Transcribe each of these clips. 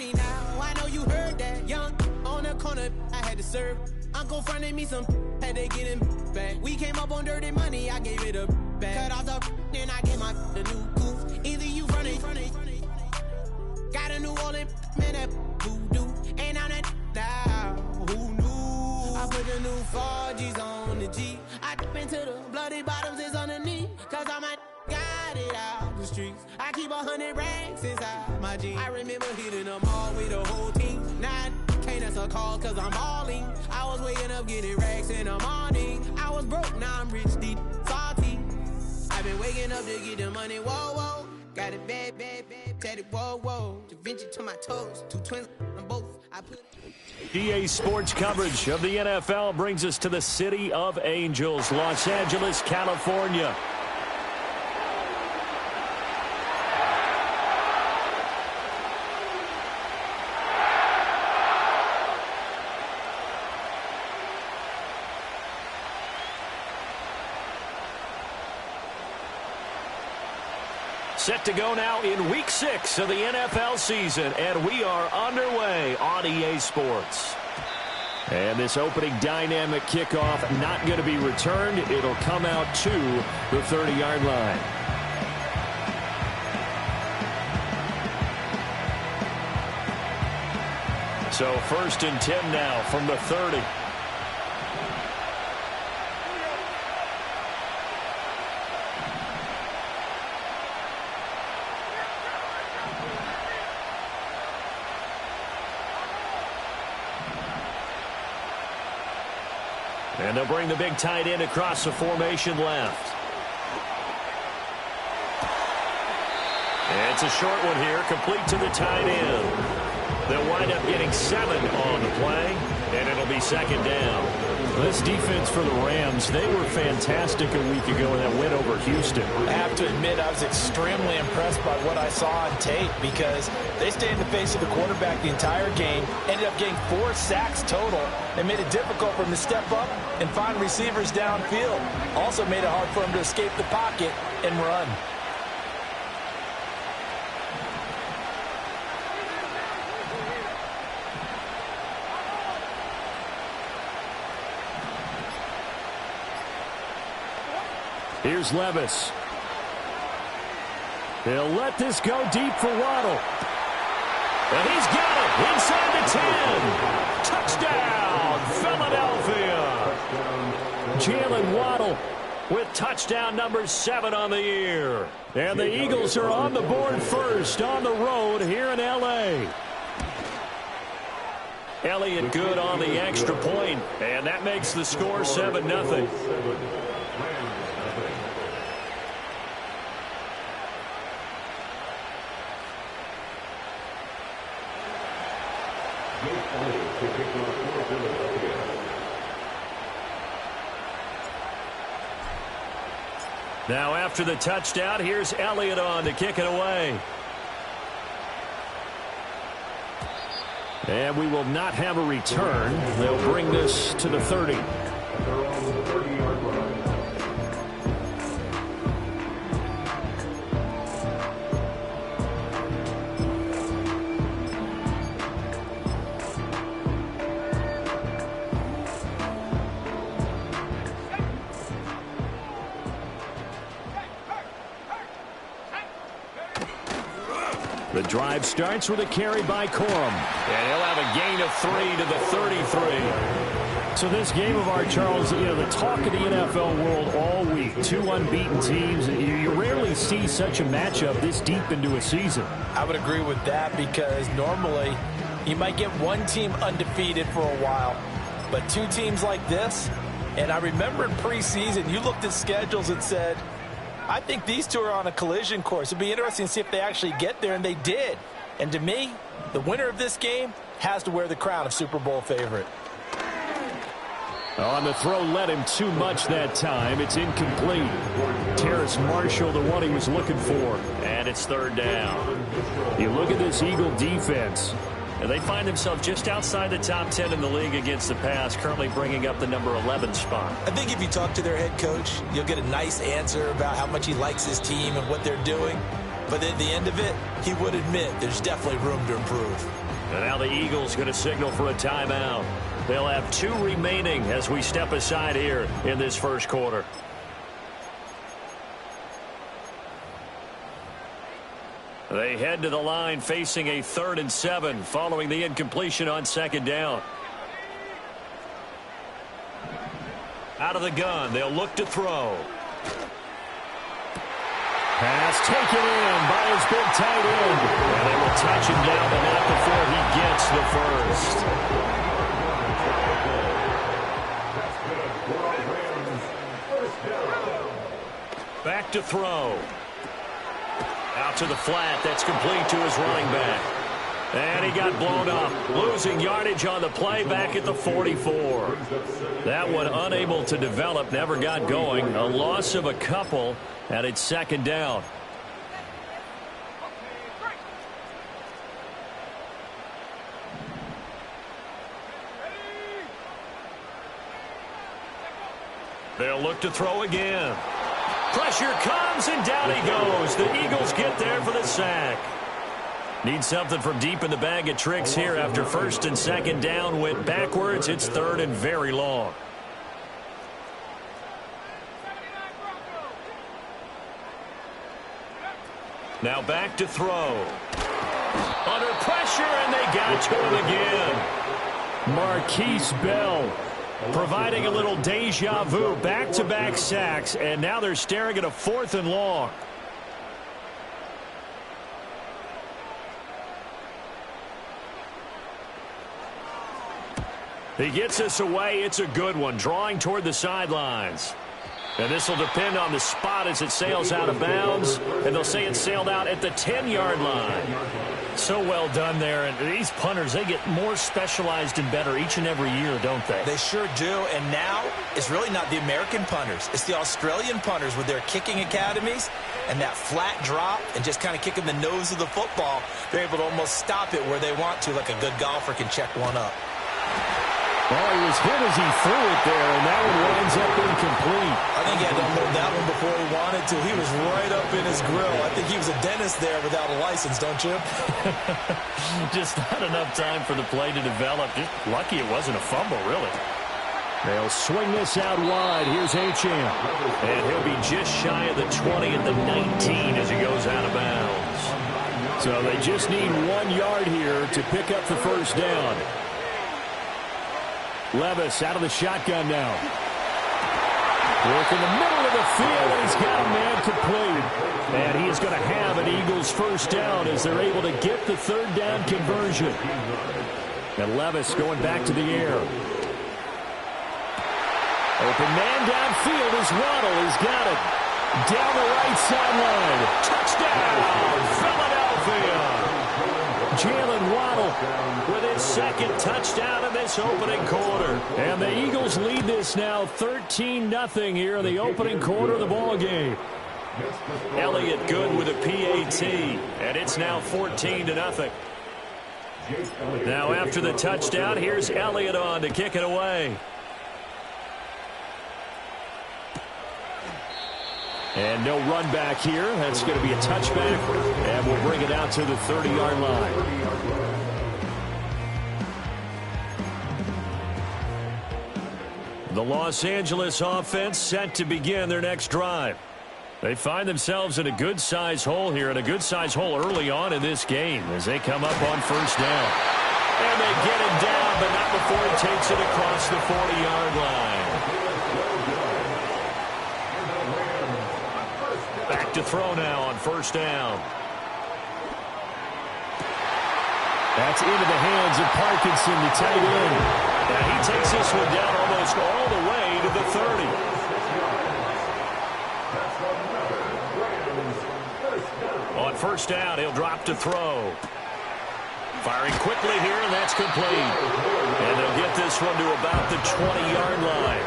money now. I know you heard that. Young on the corner, I had to serve. Uncle fronted me some, had to get him back. We came up on dirty money, I gave it a back. Cut off the, then I gave my the new goof. Either you run it, got a New Orleans, man, that voodoo. Ain't on that now, who knew? I put the new 4Gs on the G. I dip into the bloody bottoms is underneath. Cause I might got it out the streets. I keep 100 racks inside my jeans. I remember hitting them all with the whole team. Now can't answer calls cause I'm balling. I was waking up getting racks in the morning. I was broke, now I'm rich, deep, salty. I've been waking up to get the money, whoa, whoa. Got it bad, bad, bad, tatted, whoa, whoa. Da Vinci to my toes, 2 twins on both. I put EA Sports coverage of the NFL brings us to the City of Angels, Los Angeles, California. Set to go now in Week 6 of the NFL season, and we are underway on EA Sports. And this opening dynamic kickoff not going to be returned. It'll come out to the 30-yard line. So 1st and 10 now from the 30. And they'll bring the big tight end across the formation left. And it's a short one here, complete to the tight end. They'll wind up getting 7 on the play, and it'll be 2nd down. This defense for the Rams, they were fantastic a week ago in that win over Houston. I have to admit, I was extremely impressed by what I saw on tape because they stayed in the face of the quarterback the entire game, ended up getting 4 sacks total, and made it difficult for him to step up and find receivers downfield. Also made it hard for him to escape the pocket and run. Here's Levis. They'll let this go deep for Waddle. And he's got it inside the 10. Touchdown, Philadelphia. Jalen Waddle with touchdown number 7 on the year. And the Eagles are on the board first on the road here in L.A. Elliott good on the extra point, and that makes the score 7-0. Now after the touchdown, here's Elliott on to kick it away. And we will not have a return. They'll bring this to the 30. The drive starts with a carry by Corum. And he'll have a gain of 3 to the 33. So this game of art, Charles, you know, the talk of the NFL world all week. 2 unbeaten teams. You rarely see such a matchup this deep into a season. I would agree with that because normally you might get one team undefeated for a while. But 2 teams like this, and I remember in preseason, you looked at schedules and said, I think these 2 are on a collision course. It'd be interesting to see if they actually get there, and they did. And to me, the winner of this game has to wear the crown of Super Bowl favorite. On the throw, led him too much that time. It's incomplete. Terrace Marshall, the one he was looking for. And it's 3rd down. You look at this Eagle defense. And they find themselves just outside the top 10 in the league against the pass, currently bringing up the number 11 spot. I think if you talk to their head coach, you'll get a nice answer about how much he likes his team and what they're doing. but at the end of it, he would admit there's definitely room to improve. And now the Eagles going to signal for a timeout. They'll have 2 remaining as we step aside here in this first quarter. They head to the line facing a 3rd and 7 following the incompletion on 2nd down. Out of the gun, they'll look to throw. Pass taken in by his big tight end. And they will touch him down, but not before he gets the first. Back to throw. Out to the flat. That's complete to his running back. And he got blown up. Losing yardage on the play back at the 44. That one unable to develop. Never got going. A loss of a couple. And it's 2nd down. They'll look to throw again. Pressure comes, and down he goes. The Eagles get there for the sack. Need something from deep in the bag of tricks here after 1st and 2nd down went backwards. It's 3rd and very long. Now back to throw. Under pressure, and they got to him again. Marquise Bell providing a little deja vu. Back-to-back sacks, and now they're staring at a 4th and long. He gets us away. It's a good one. Drawing toward the sidelines. And this will depend on the spot as it sails out of bounds. And they'll say it sailed out at the 10-yard line. So well done there. And these punters, they get more specialized and better each and every year, don't they? They sure do. And now it's really not the American punters. It's the Australian punters with their kicking academies and that flat drop and just kind of kicking the nose of the football. They're able to almost stop it where they want to, like a good golfer can check one up. Well, he was hit as he threw it there, and that one winds up incomplete. I think he had to unload that one before he wanted to. He was right up in his grill. I think he was a dentist there without a license, don't you? Just not enough time for the play to develop. Just lucky it wasn't a fumble, really. They'll swing this out wide. Here's Achane. And he'll be just shy of the 20 at the 19 as he goes out of bounds. So they just need 1 yard here to pick up the first down. Levis out of the shotgun now. Work in the middle of the field, and he's got a man complete. And he is going to have an Eagles first down as they're able to get the 3rd down conversion. And Levis going back to the air. Open man downfield is Waddle. He's got it. Down the right sideline. Touchdown, Philadelphia. Jalen Waddle with his 2nd touchdown in this opening quarter. And the Eagles lead this now 13-0 here in the opening quarter of the ball game. Elliott good with a PAT, and it's now 14-0. Now after the touchdown, here's Elliott on to kick it away. And no run back here. That's going to be a touchback. And we'll bring it out to the 30-yard line. The Los Angeles offense set to begin their next drive. They find themselves in a good-sized hole here, and a good-sized hole early on in this game as they come up on first down. And they get him down, but not before he takes it across the 40-yard line. Back to throw now on first down. That's into the hands of Parkinson, the tight end. And he takes this one down almost all the way to the 30. On first down, he'll drop to throw. Firing quickly here, and that's complete. And they'll get this one to about the 20-yard line.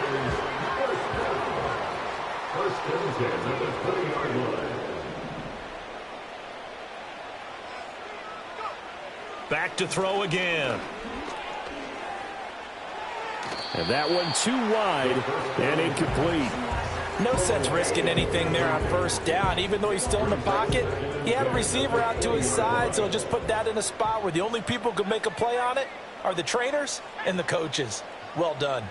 Back to throw again. And that one too wide and incomplete. No sense risking anything there on first down. Even though he's still in the pocket, he had a receiver out to his side, so just put that in a spot where the only people who could make a play on it are the trainers and the coaches. Well done.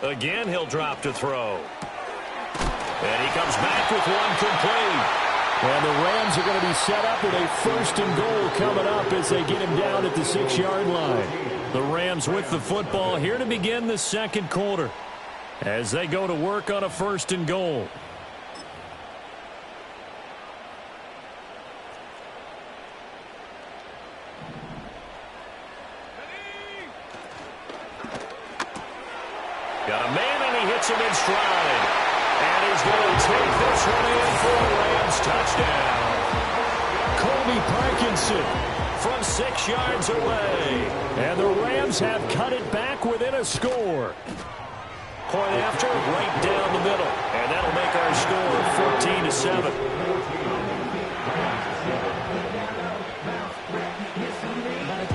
Again, he'll drop to throw. And he comes back with one complete. And the Rams are going to be set up with a 1st and goal coming up as they get him down at the 6-yard line. The Rams with the football here to begin the second quarter as they go to work on a 1st and goal. Got a man, and he hits him in stride. And he's going to take this one in for a Rams touchdown. Colby Parkinson from 6 yards away. And the Rams have cut it back within a score. Point after, right down the middle. And that'll make our score 14-7.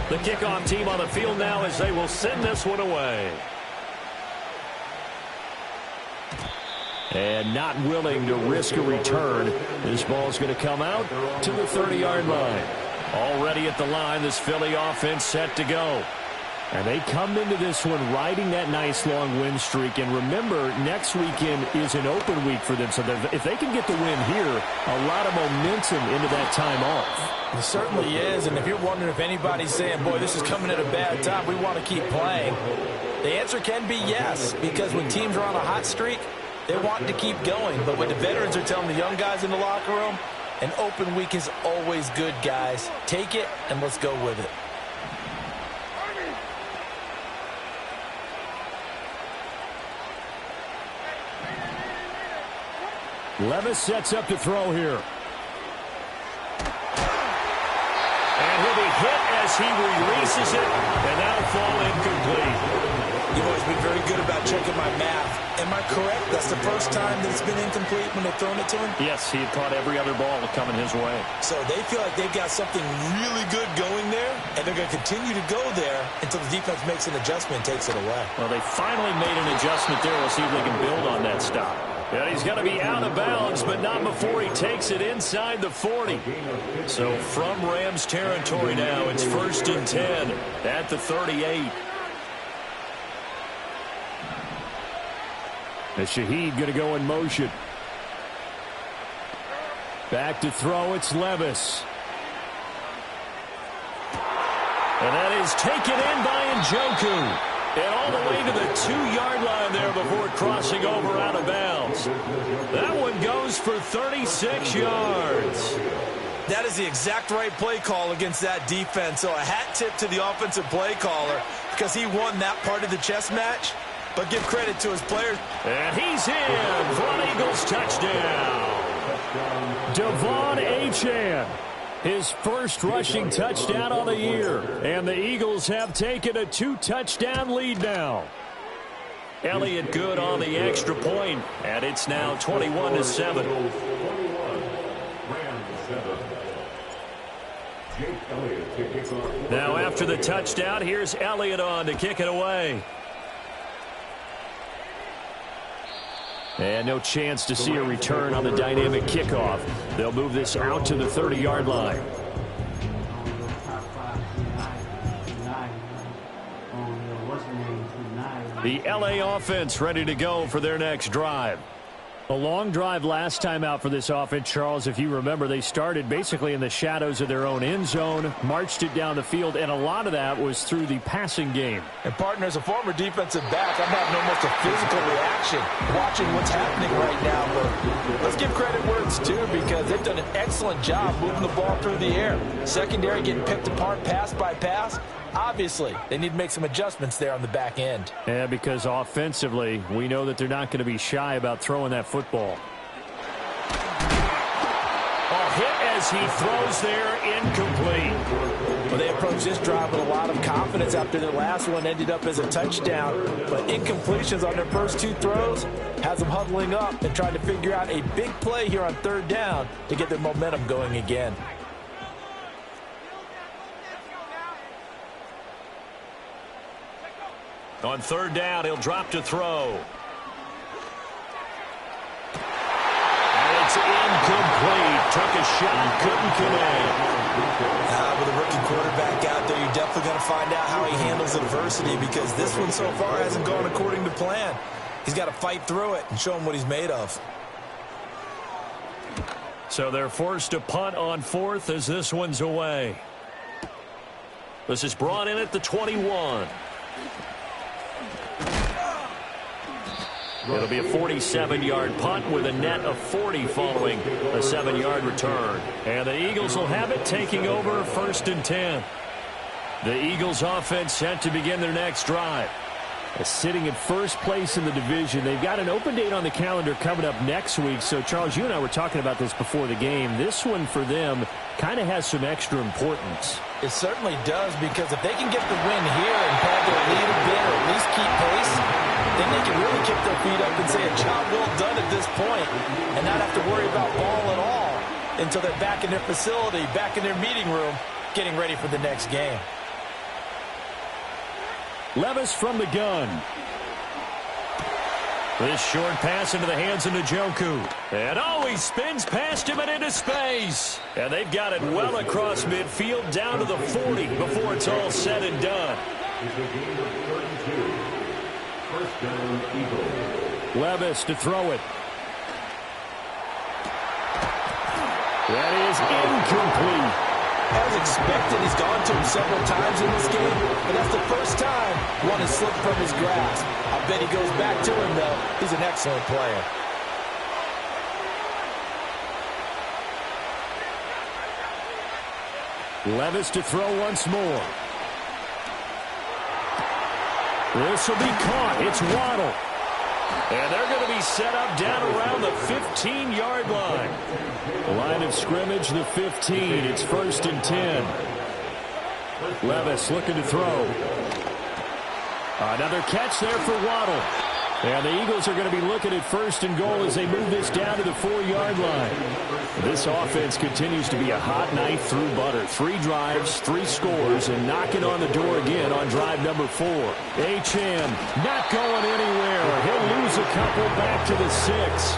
The kickoff team on the field now as they will send this one away. And not willing to risk a return. This ball's going to come out to the 30-yard line. Already at the line, this Philly offense set to go. And they come into this one riding that nice long win streak. And remember, next weekend is an open week for them. So if they can get the win here, a lot of momentum into that time off. It certainly is. And if you're wondering if anybody's saying, boy, this is coming at a bad time, we want to keep playing, the answer can be yes. Because when teams are on a hot streak, they want to keep going. But what the veterans are telling the young guys in the locker room, an open week is always good, guys. Take it, and let's go with it. Levis sets up to throw here. And he'll be hit as he releases it, and that'll fall incomplete. You've always been very good about checking my math. Am I correct? That's the first time that it's been incomplete when they've thrown it to him? Yes, he had caught every other ball coming his way. So they feel like they've got something really good going there, and they're going to continue to go there until the defense makes an adjustment and takes it away. Well, they finally made an adjustment there. We'll see if they can build on that stop. And he's going to be out of bounds, but not before he takes it inside the 40. So from Rams territory now, it's 1st and 10 at the 38. And Shaheed going to go in motion. Back to throw, it's Levis. And that is taken in by Njoku. And all the way to the 2-yard line there before crossing over out of bounds. That one goes for 36 yards. That is the exact right play call against that defense. So a hat tip to the offensive play caller because he won that part of the chess match. But give credit to his players. And he's in for an Eagles touchdown. Devon Achane, his first rushing touchdown on the year. And the Eagles have taken a 2-touchdown lead now. Elliott good on the extra point, and it's now 21-7. Now after the touchdown, here's Elliott on to kick it away. And no chance to see a return on the dynamic kickoff. They'll move this out to the 30-yard line. The LA offense ready to go for their next drive. A long drive last time out for this offense, Charles. If you remember, they started basically in the shadows of their own end zone, marched it down the field, and a lot of that was through the passing game. And, partner, as a former defensive back, I'm having almost a physical reaction watching what's happening right now. But let's give credit where it's due because they've done an excellent job moving the ball through the air. Secondary getting picked apart pass by pass. Obviously, they need to make some adjustments there on the back end. Yeah, because offensively, we know that they're not going to be shy about throwing that football. A hit as he throws there, incomplete. Well, they approached this drive with a lot of confidence after their last one ended up as a touchdown. But incompletions on their first 2 throws has them huddling up and trying to figure out a big play here on 3rd down to get their momentum going again. On 3rd down, he'll drop to throw. took a shot, couldn't connect. With a rookie quarterback out there, you're definitely going to find out how he handles adversity, because this one so far hasn't gone according to plan. He's got to fight through it and show him what he's made of. So they're forced to punt on fourth as this one's away. This is brought in at the 21. It'll be a 47-yard punt with a net of 40 following a 7-yard return. And the Eagles will have it, taking over 1st and 10. The Eagles offense set to begin their next drive. Sitting in first place in the division. They've got an open date on the calendar coming up next week. So, Charles, you and I were talking about this before the game. This one for them kind of has some extra importance. It certainly does, because if they can get the win here and pad their lead a bit, or at least keep pace, then they can really kick their feet up and say a job well done at this point, and not have to worry about ball at all until they're back in their facility, back in their meeting room, getting ready for the next game. Levis from the gun. This short pass into the hands of Njoku. And he spins past him and into space. And they've got it well across midfield down to the 40 before it's all said and done. Levis to throw it. That is incomplete. As expected, he's gone to him several times in this game, but that's the first time one has slipped from his grasp. I bet he goes back to him, though. He's an excellent player. Levis to throw once more. This will be caught. It's Waddle. And they're going to be set up down around the 15-yard line. Line of scrimmage, the 15. It's 1st and 10. Levis looking to throw. Another catch there for Waddle. And the Eagles are going to be looking at 1st and goal as they move this down to the 4-yard line. This offense continues to be a hot knife through butter. 3 drives, 3 scores, and knocking on the door again on drive number 4. Achane not going anywhere. He'll lose a couple back to the 6.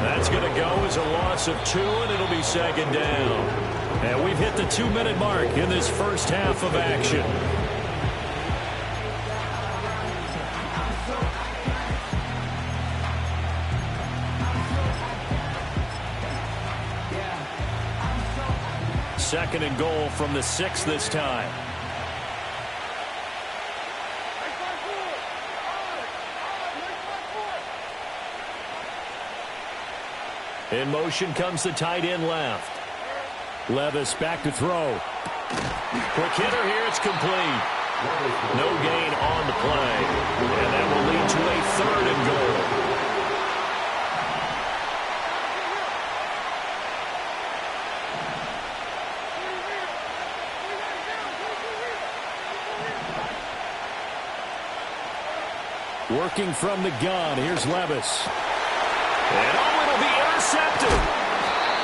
That's going to go as a loss of 2, and it'll be 2nd down. And we've hit the 2-minute mark in this first half of action. Second and goal from the 6 this time. In motion comes the tight end left. Levis back to throw. Quick hitter here. It's complete. No gain on the play. And that will lead to a 3rd and goal. Working from the gun. Here's Levis. And it'll be intercepted.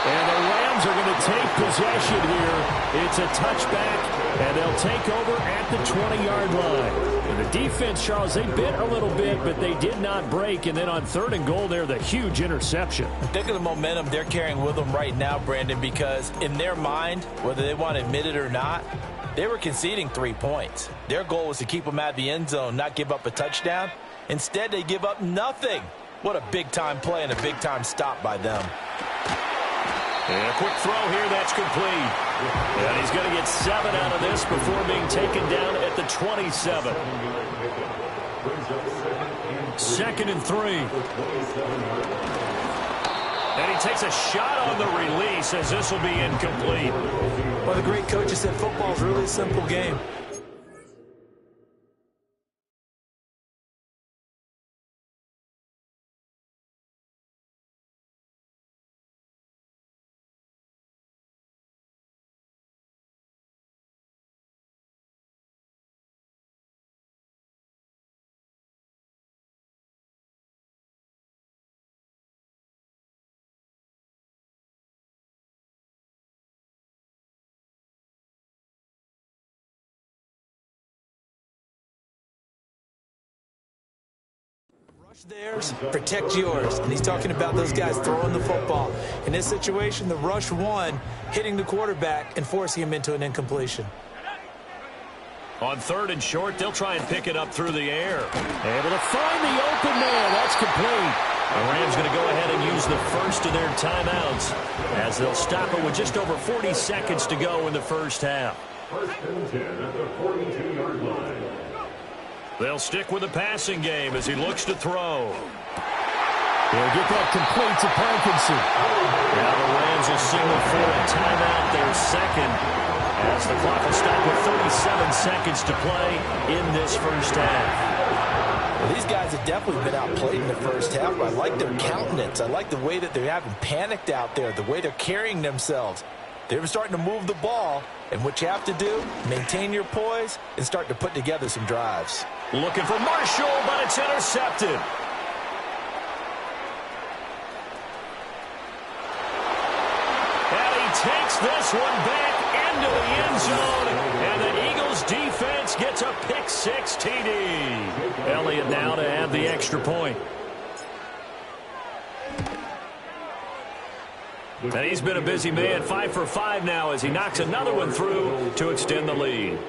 And the Rams are going to take possession here. It's a touchback, and they'll take over at the 20-yard line. And the defense, Charles, they bit a little bit, but they did not break. And then on 3rd and goal there, the huge interception. Think of the momentum they're carrying with them right now, Brandon, because in their mind, whether they want to admit it or not, they were conceding 3 points. Their goal was to keep them out of the end zone, not give up a touchdown. Instead, they give up nothing. What a big-time play and a big-time stop by them. And a quick throw here, that's complete. And he's going to get 7 out of this before being taken down at the 27. 2nd and 3. And he takes a shot on the release as this will be incomplete. Well, the great coach has said football's really a simple game. Theirs, protect yours. And he's talking about those guys throwing the football. In this situation, the rush one, hitting the quarterback and forcing him into an incompletion. On 3rd and short, they'll try and pick it up through the air. Able to find the open man. That's complete. The Rams going to go ahead and use the first of their timeouts as they'll stop it with just over 40 seconds to go in the first half. 1st and 10 at the 42-yard line. They'll stick with the passing game as he looks to throw. They'll get that complete to Parkinson. Now the Rams will signal for a timeout, their second, as the clock will stop with 37 seconds to play in this first half. Well, these guys have definitely been outplayed in the first half, but I like their countenance. I like the way that they're having panicked out there, the way they're carrying themselves. They're starting to move the ball, and what you have to do, maintain your poise and start to put together some drives. Looking for Marshall, but it's intercepted. And he takes this one back into the end zone, and the Eagles defense gets a pick-6 TD. Elliott now to have the extra point. And he's been a busy man, 5 for 5 now as he knocks another one through to extend the lead.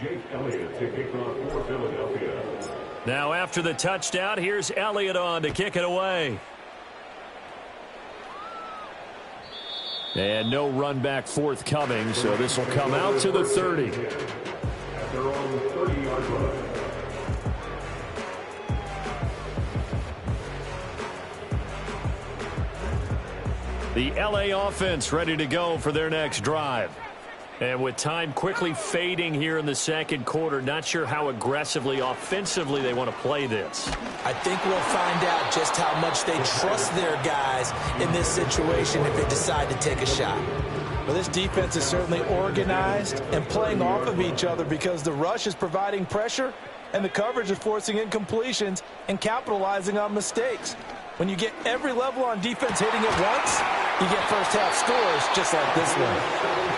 Jake Elliott to kick off for Philadelphia. Now after the touchdown, here's Elliott on to kick it away. And no run back forthcoming, so this will come out to the 30. At their own 30-yard line. The LA offense ready to go for their next drive. And with time quickly fading here in the second quarter, not sure how aggressively, offensively they want to play this. I think we'll find out just how much they trust their guys in this situation if they decide to take a shot. Well, this defense is certainly organized and playing off of each other because the rush is providing pressure and the coverage is forcing incompletions and capitalizing on mistakes. When you get every level on defense hitting at once, you get first-half scores just like this one.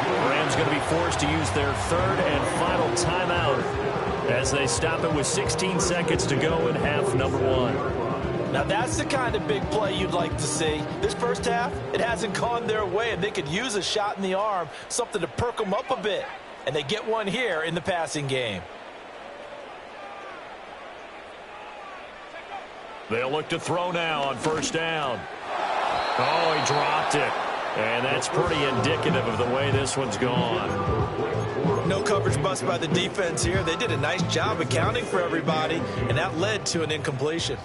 The Rams going to be forced to use their 3rd and final timeout as they stop it with 16 seconds to go in half number 1. Now that's the kind of big play you'd like to see. This first half, it hasn't gone their way, and they could use a shot in the arm, something to perk them up a bit. And they get one here in the passing game. They'll look to throw now on 1st down. Oh, he dropped it. And that's pretty indicative of the way this one's gone. No coverage bust by the defense here. They did a nice job accounting for everybody, and that led to an incompletion.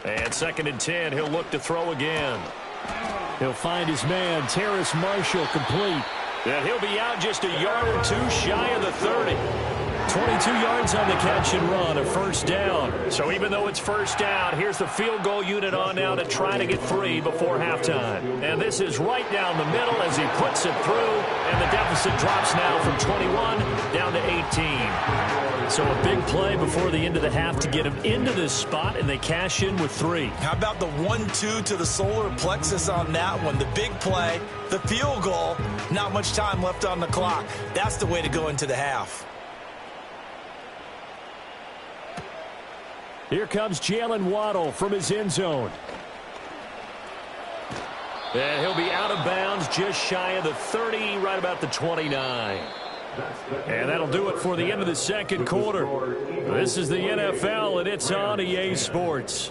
And 2nd and 10, he'll look to throw again. He'll find his man, Terrace Marshall, complete. And he'll be out just a yard or two shy of the 30. 22 yards on the catch and run, a 1st down. So even though it's 1st down, here's the field goal unit on now to try to get 3 before halftime. And this is right down the middle as he puts it through, and the deficit drops now from 21 down to 18. So a big play before the end of the half to get him into this spot, and they cash in with 3. How about the 1-2 to the solar plexus on that one? The big play, the field goal, not much time left on the clock. That's the way to go into the half. Here comes Jalen Waddle from his end zone. And he'll be out of bounds just shy of the 30, right about the 29. And that'll do it for the end of the second quarter. This is the NFL, and it's on EA Sports.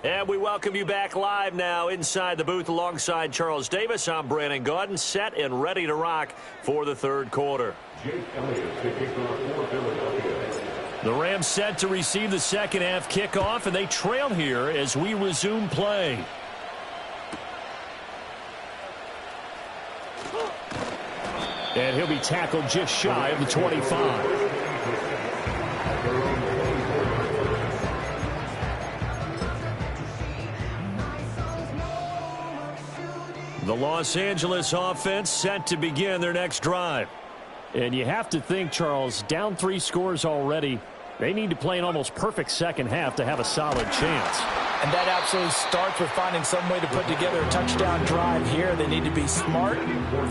And we welcome you back live now inside the booth alongside Charles Davis. I'm Brandon Gaudin, set and ready to rock for the 3rd quarter. Jake Elliott to kick off for Philadelphia. The Rams set to receive the second half kickoff, and they trail here as we resume play. And he'll be tackled just shy of the 25. The Los Angeles offense set to begin their next drive. And you have to think, Charles, down 3 scores already. They need to play an almost perfect second half to have a solid chance. And that absolutely starts with finding some way to put together a touchdown drive here. They need to be smart,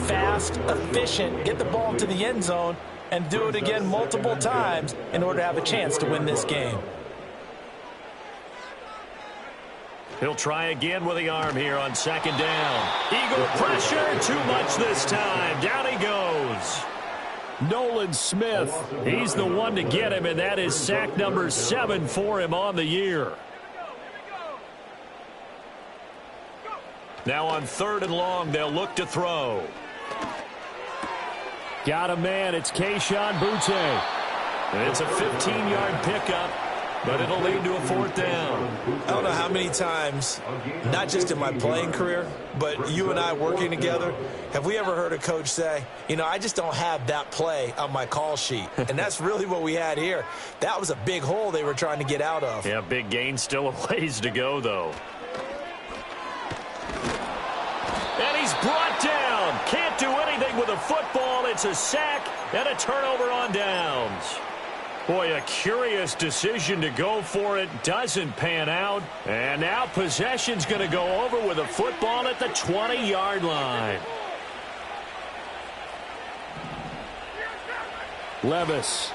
fast, efficient, get the ball to the end zone, and do it again multiple times in order to have a chance to win this game. He'll try again with the arm here on second down. Eagle pressure, too much this time. Down he goes. Nolan Smith, he's the one to get him, and that is sack number 7 for him on the year. Now on 3rd and long, they'll look to throw. Got a man, it's Kayshon Boutte. And it's a 15-yard pickup, but it'll lead to a 4th down. I don't know how many times, not just in my playing career, but you and I working together, have we ever heard a coach say, you know, I just don't have that play on my call sheet. And that's really what we had here. That was a big hole they were trying to get out of. Yeah, big gain, still a ways to go, though. And he's brought down. Can't do anything with a football. It's a sack and a turnover on downs. Boy, a curious decision to go for it. Doesn't pan out. And now possession's going to go over with a football at the 20-yard line. Levis.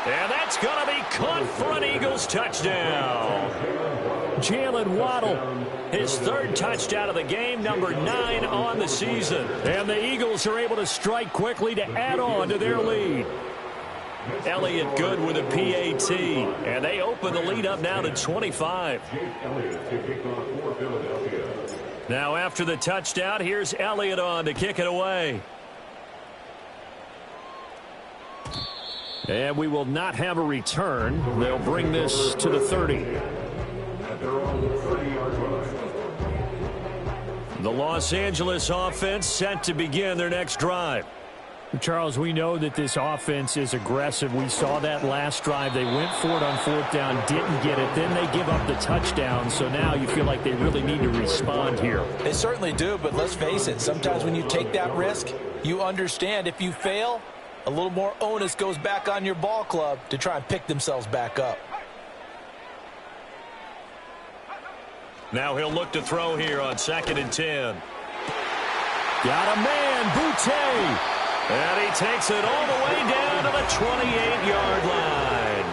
And that's going to be caught for an Eagles touchdown. Jalen Waddle. His 3rd touchdown of the game, number 9 on the season. And the Eagles are able to strike quickly to add on to their lead. Elliott good with a PAT. And they open the lead up now to 25. Now after the touchdown, here's Elliott on to kick it away. And we will not have a return. They'll bring this to the 30. The Los Angeles offense set to begin their next drive. Charles, we know that this offense is aggressive. We saw that last drive. They went for it on 4th down, didn't get it. Then they give up the touchdown. So now you feel like they really need to respond here. They certainly do, but let's face it. Sometimes when you take that risk, you understand if you fail, a little more onus goes back on your ball club to try and pick themselves back up. Now he'll look to throw here on 2nd and 10. Got a man, Boutte. And he takes it all the way down to the 28-yard line.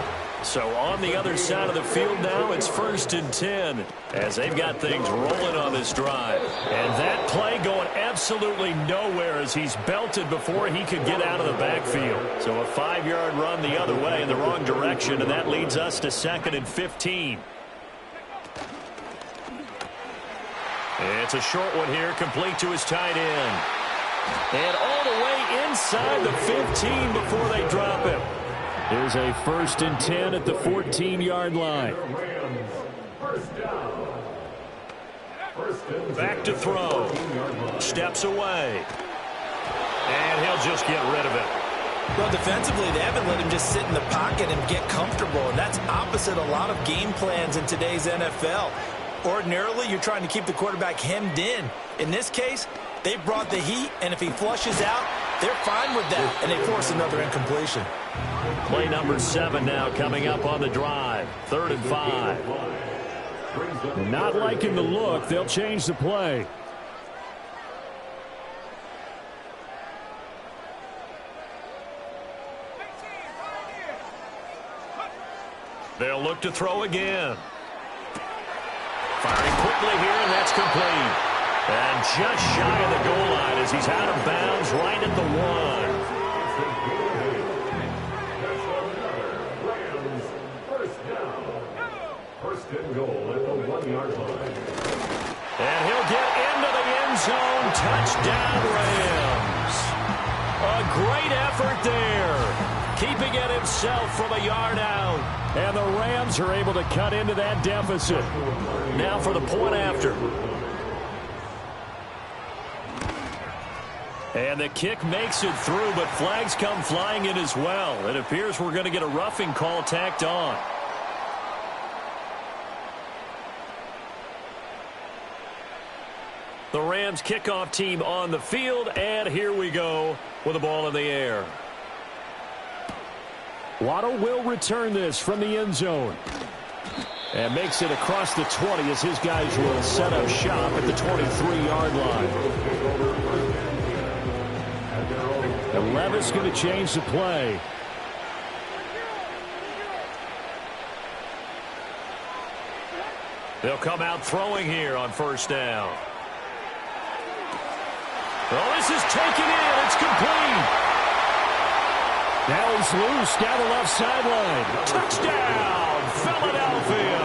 So on the other side of the field now, it's 1st and 10 as they've got things rolling on this drive. And that play going absolutely nowhere as he's belted before he could get out of the backfield. So a 5-yard run the other way in the wrong direction, and that leads us to 2nd and 15. It's a short one here, complete to his tight end. And all the way inside the 15 before they drop him. Here's a 1st and 10 at the 14-yard line. Back to throw. Steps away. And he'll just get rid of it. Well, defensively, they haven't let him just sit in the pocket and get comfortable, and that's opposite a lot of game plans in today's NFL. Ordinarily, you're trying to keep the quarterback hemmed in. In this case, they brought the heat, and if he flushes out, they're fine with that, and they force another incompletion. Play number 7 now coming up on the drive. 3rd and 5. Not liking the look. They'll change the play. They'll look to throw again. Firing quickly here, and that's complete. And just shy of the goal line as he's out of bounds right at the 1. First and goal at the 1-yard line. And he'll get into the end zone. Touchdown, Rams. A great effort there. Keeping it himself from a yard out. And the Rams are able to cut into that deficit. Now for the point after. And the kick makes it through, but flags come flying in as well. It appears we're going to get a roughing call tacked on. The Rams kickoff team on the field, and here we go with the ball in the air. Waddle will return this from the end zone. And makes it across the 20 as his guys will set up shop at the 23-yard line. And Levis going to change the play. They'll come out throwing here on first down. Oh, this is taken in. It's complete. Now he's loose down the left sideline. Touchdown, Philadelphia.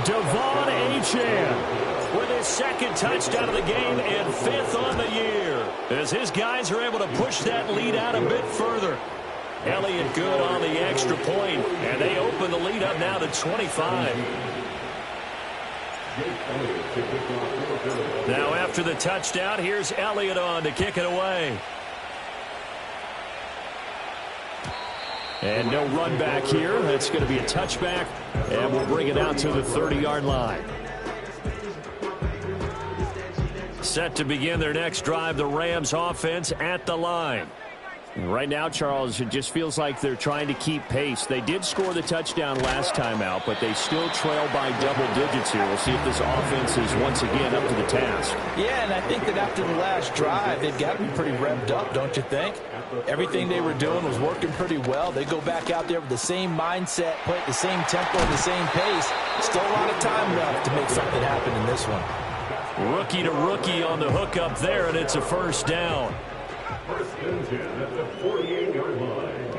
Devon Achane with his second touchdown of the game and 5th on the year, as his guys are able to push that lead out a bit further. Elliott good on the extra point, and they open the lead up now to 25. Now after the touchdown, here's Elliott on to kick it away. And no run back here. That's going to be a touchback, and we'll bring it out to the 30-yard line. Set to begin their next drive, the Rams offense at the line. Right now, Charles, it just feels like they're trying to keep pace. They did score the touchdown last time out, but they still trail by double digits here. We'll see if this offense is once again up to the task. Yeah, and I think that after the last drive, they've got to be pretty revved up, don't you think? Everything they were doing was working pretty well. They go back out there with the same mindset, play at the same tempo, the same pace. Still a lot of time left to make something happen in this one. Rookie to rookie on the hook up there, and it's a first down. First and 10 at the 48-yard line.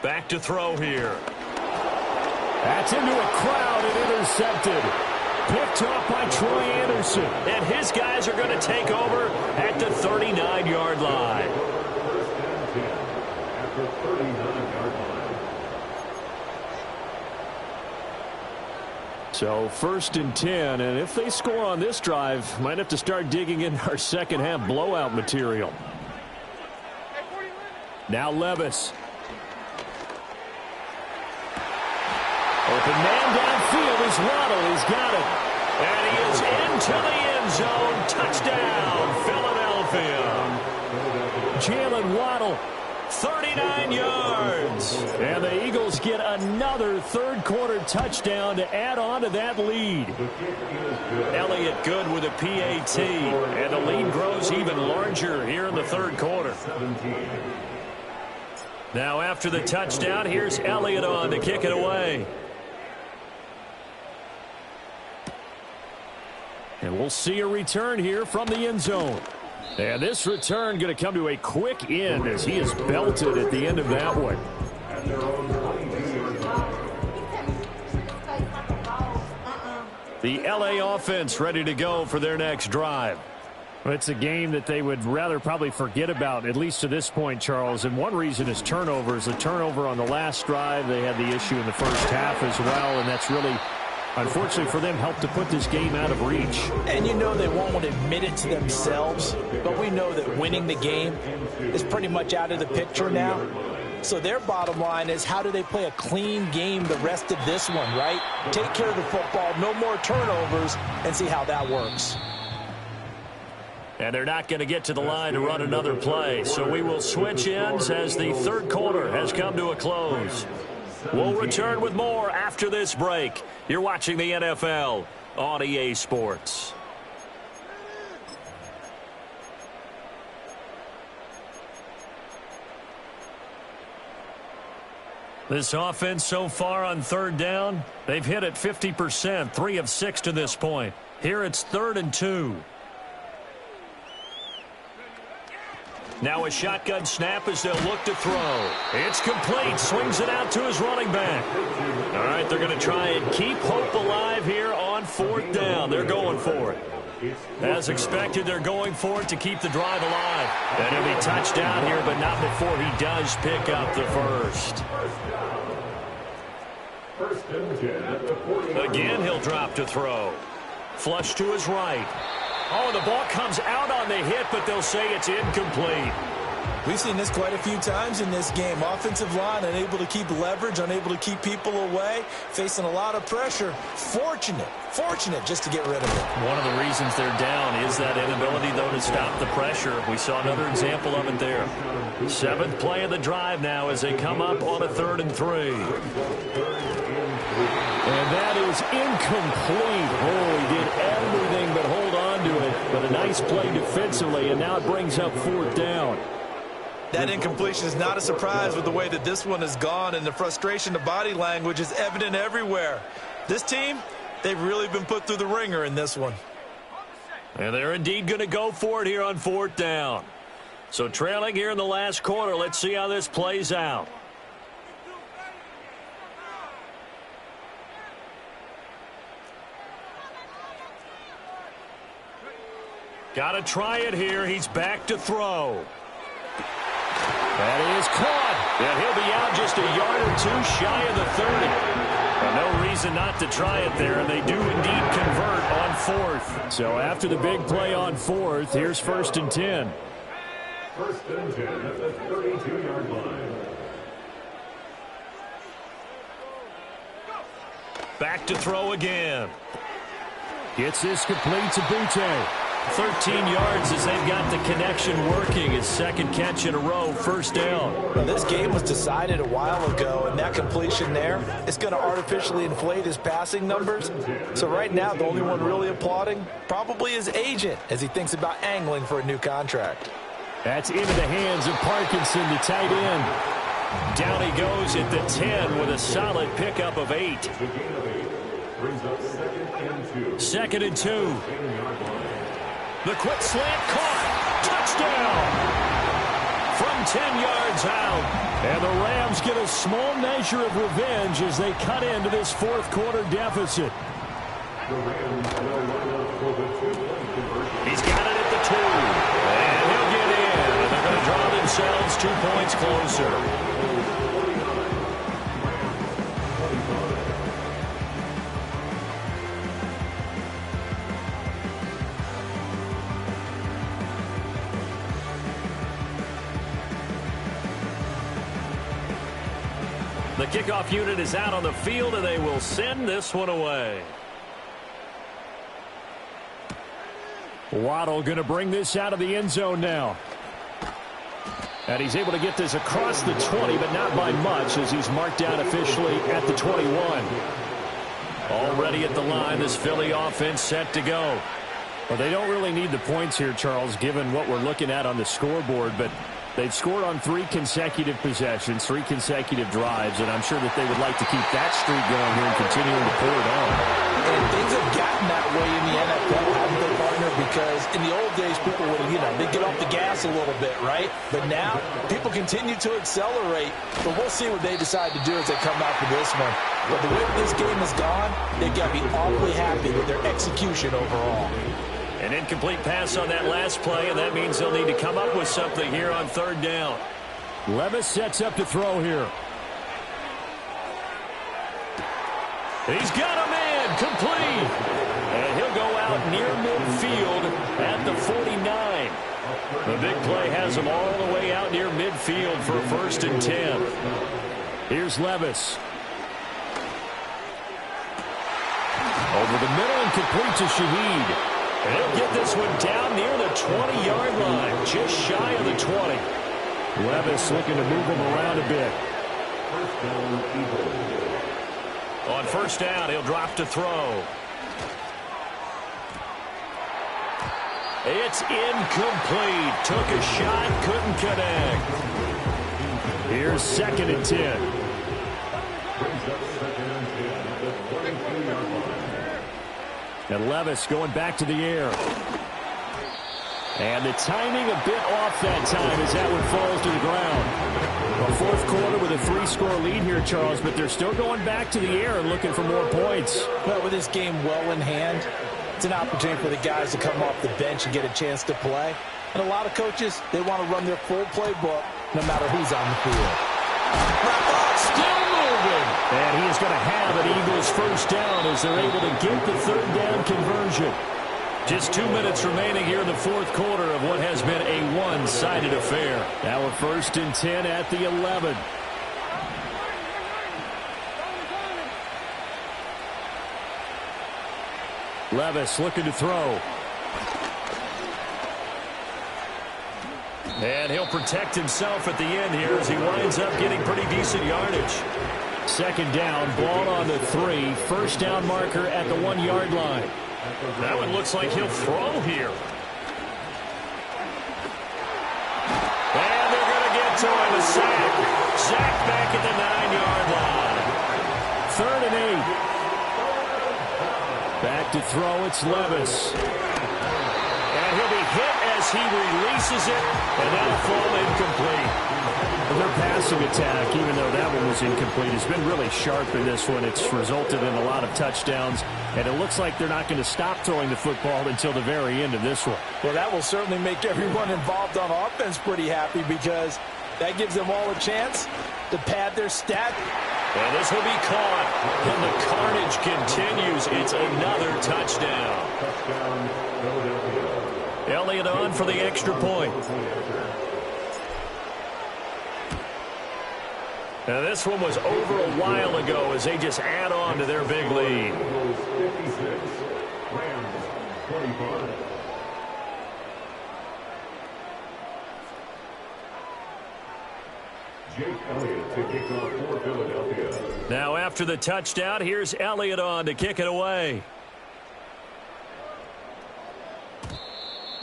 Back to throw here. That's into a crowd and intercepted. Picked off by Troy Anderson. And his guys are going to take over at the 39-yard line. First and 10 at the 39-yard line. So first and 10, and if they score on this drive, might have to start digging in our second half blowout material. Now Levis. Open man downfield is Waddle. He's got it. And he is into the end zone. Touchdown, Philadelphia. Jalen Waddle, 39 yards. And the Eagles get another third-quarter touchdown to add on to that lead. Elliott good with a PAT. And the lead grows even larger here in the third quarter. Now after the touchdown, here's Elliott on to kick it away. And we'll see a return here from the end zone. And this return going to come to a quick end as he is belted at the end of that one. The LA offense ready to go for their next drive. It's a game that they would rather probably forget about, at least to this point, Charles. And one reason is turnovers. The turnover on the last drive, they had the issue in the first half as well, and that's really, unfortunately for them, helped to put this game out of reach. And you know they won't admit it to themselves, but we know that winning the game is pretty much out of the picture now. So their bottom line is, how do they play a clean game the rest of this one, right? Take care of the football, no more turnovers, and see how that works. And they're not going to get to the line to run another play. So we will switch ends as the third quarter has come to a close. We'll return with more after this break. You're watching the NFL on EA Sports. This offense so far on third down, they've hit it 50%, 3 of 6 to this point. Here it's 3rd and 2. Now a shotgun snap as they'll look to throw. It's complete. Swings it out to his running back. All right, they're going to try and keep hope alive here on 4th down. They're going for it. As expected, they're going for it to keep the drive alive. And he'll be touched down here, but not before he does pick up the first. First and 10 at the 40. Again, he'll drop to throw. Flush to his right. Oh, the ball comes out on the hit, but they'll say it's incomplete. We've seen this quite a few times in this game. Offensive line unable to keep leverage, unable to keep people away, facing a lot of pressure. Fortunate just to get rid of it. One of the reasons they're down is that inability, though, to stop the pressure. We saw another example of it there. 7th play of the drive now as they come up on a 3rd and 3. And that is incomplete. Oh, he did everything but hold on to it. But a nice play defensively, and now it brings up 4th down. That incompletion is not a surprise with the way that this one has gone, and the frustration, the body language is evident everywhere. This team, they've really been put through the ringer in this one. And they're indeed going to go for it here on 4th down. So trailing here in the last quarter, let's see how this plays out. Got to try it here. He's back to throw. That is caught. And he'll be out just a yard or two shy of the 30. Well, no reason not to try it there, and they do indeed convert on 4th. So after the big play on 4th, here's 1st and 10. 1st and 10 at the 32-yard line. Back to throw again. Gets this complete to Butte. 13 yards as they've got the connection working. His 2nd catch in a row, 1st down. Well, this game was decided a while ago, and that completion there is going to artificially inflate his passing numbers. So right now, the only one really applauding probably his agent as he thinks about angling for a new contract. That's into the hands of Parkinson, the tight end. Down he goes at the 10 with a solid pickup of 8. Brings up 2nd and 2. 2nd and 2. The quick slant caught. Touchdown. From 10 yards out. And the Rams get a small measure of revenge as they cut into this 4th quarter deficit. The Rams will run up for the 2-point conversion. He's got it at the 2. And he'll get in. And they're going to draw themselves 2 points closer. The kickoff unit is out on the field, and they will send this one away. Waddle going to bring this out of the end zone now. And he's able to get this across the 20, but not by much as he's marked out officially at the 21. Already at the line, this Philly offense set to go. Well, they don't really need the points here, Charles, given what we're looking at on the scoreboard, but they've scored on 3 consecutive possessions, 3 consecutive drives, and I'm sure that they would like to keep that streak going here and continuing to pour it on. And things have gotten that way in the NFL, haven't they, partner? Because in the old days, people would, they'd get off the gas a little bit, right? But now, people continue to accelerate, but we'll see what they decide to do as they come out for this one. But the way this game has gone, they've got to be awfully happy with their execution overall. An incomplete pass on that last play, and that means they'll need to come up with something here on 3rd down. Levis sets up to throw here. He's got a man complete. And he'll go out near midfield at the 49. The big play has him all the way out near midfield for a 1st and 10. Here's Levis. Over the middle and complete to Shaheed. And he'll get this one down near the 20-yard line, just shy of the 20. Levis looking to move him around a bit. On 1st down, he'll drop to throw. It's incomplete. Took a shot, couldn't connect. Here's 2nd and 10. And Levis going back to the air. And the timing a bit off that time as that one falls to the ground. A 4th quarter with a 3-score lead here, Charles, but they're still going back to the air and looking for more points. Well, with this game well in hand, it's an opportunity for the guys to come off the bench and get a chance to play. And a lot of coaches, they want to run their full playbook no matter who's on the field. Still moving. And he is going to have an Eagles 1st down as they're able to get the 3rd down conversion. Just 2 minutes remaining here in the fourth quarter of what has been a one-sided affair. Now a 1st and 10 at the 11. Levis looking to throw. And he'll protect himself at the end here as he winds up getting pretty decent yardage. 2nd down, ball on the 3. 1st down marker at the 1-yard line. That one looks like he'll throw here. And they're going to get to him. A sack. Sack back at the 9-yard line. 3rd and 8. Back to throw, it's Levis. And he'll be hit as he releases it, and that'll fall incomplete. Their passing attack, even though that one was incomplete, has been really sharp in this one. It's resulted in a lot of touchdowns, and it looks like they're not going to stop throwing the football until the very end of this one. Well, that will certainly make everyone involved on offense pretty happy because that gives them all a chance to pad their stat. And this will be caught, and the carnage continues. It's another touchdown. Elliott on for the extra point. Now this one was over a while ago as they just add on to their big lead. Now after the touchdown, here's Elliott on to kick it away.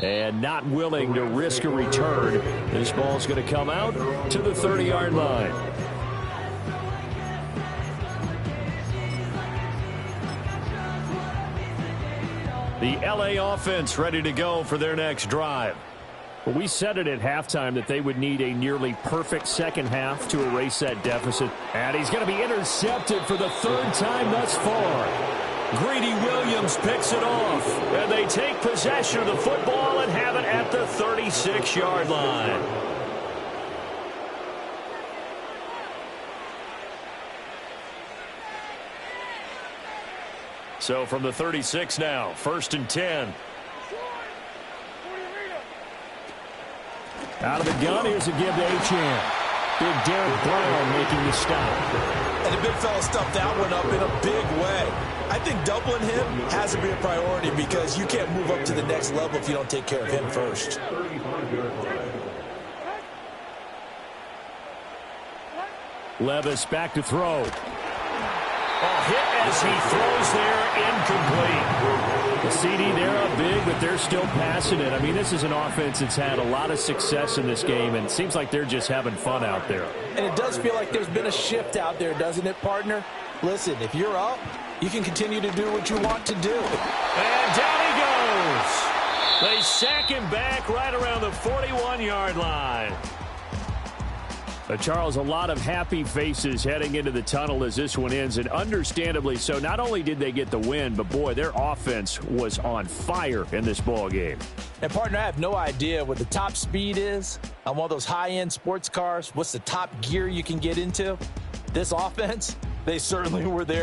And not willing to risk a return. This ball's going to come out to the 30-yard line. The LA offense ready to go for their next drive. Well, we said it at halftime that they would need a nearly perfect second half to erase that deficit. And he's going to be intercepted for the 3rd time thus far. Greedy Williams picks it off. And they take possession of the football and have it at the 36-yard line. So from the 36 now, 1st and 10. Out of the gun, here's a give to Achane. Big Derek Brown making the stop. And the big fella stuffed that one up in a big way. I think doubling him has to be a priority because you can't move up to the next level if you don't take care of him first. Levis back to throw. Hit as he throws there, incomplete. The CD, they're up big, but they're still passing it. I mean, this is an offense that's had a lot of success in this game, and it seems like they're just having fun out there. And it does feel like there's been a shift out there, doesn't it, partner? Listen, if you're up, you can continue to do what you want to do. And down he goes. They sack him back right around the 41-yard line. But Charles, a lot of happy faces heading into the tunnel as this one ends, and understandably so. Not only did they get the win, but boy, their offense was on fire in this ball game. And partner, I have no idea what the top speed is on one of those high-end sports cars. What's the top gear you can get into? This offense, they certainly were there.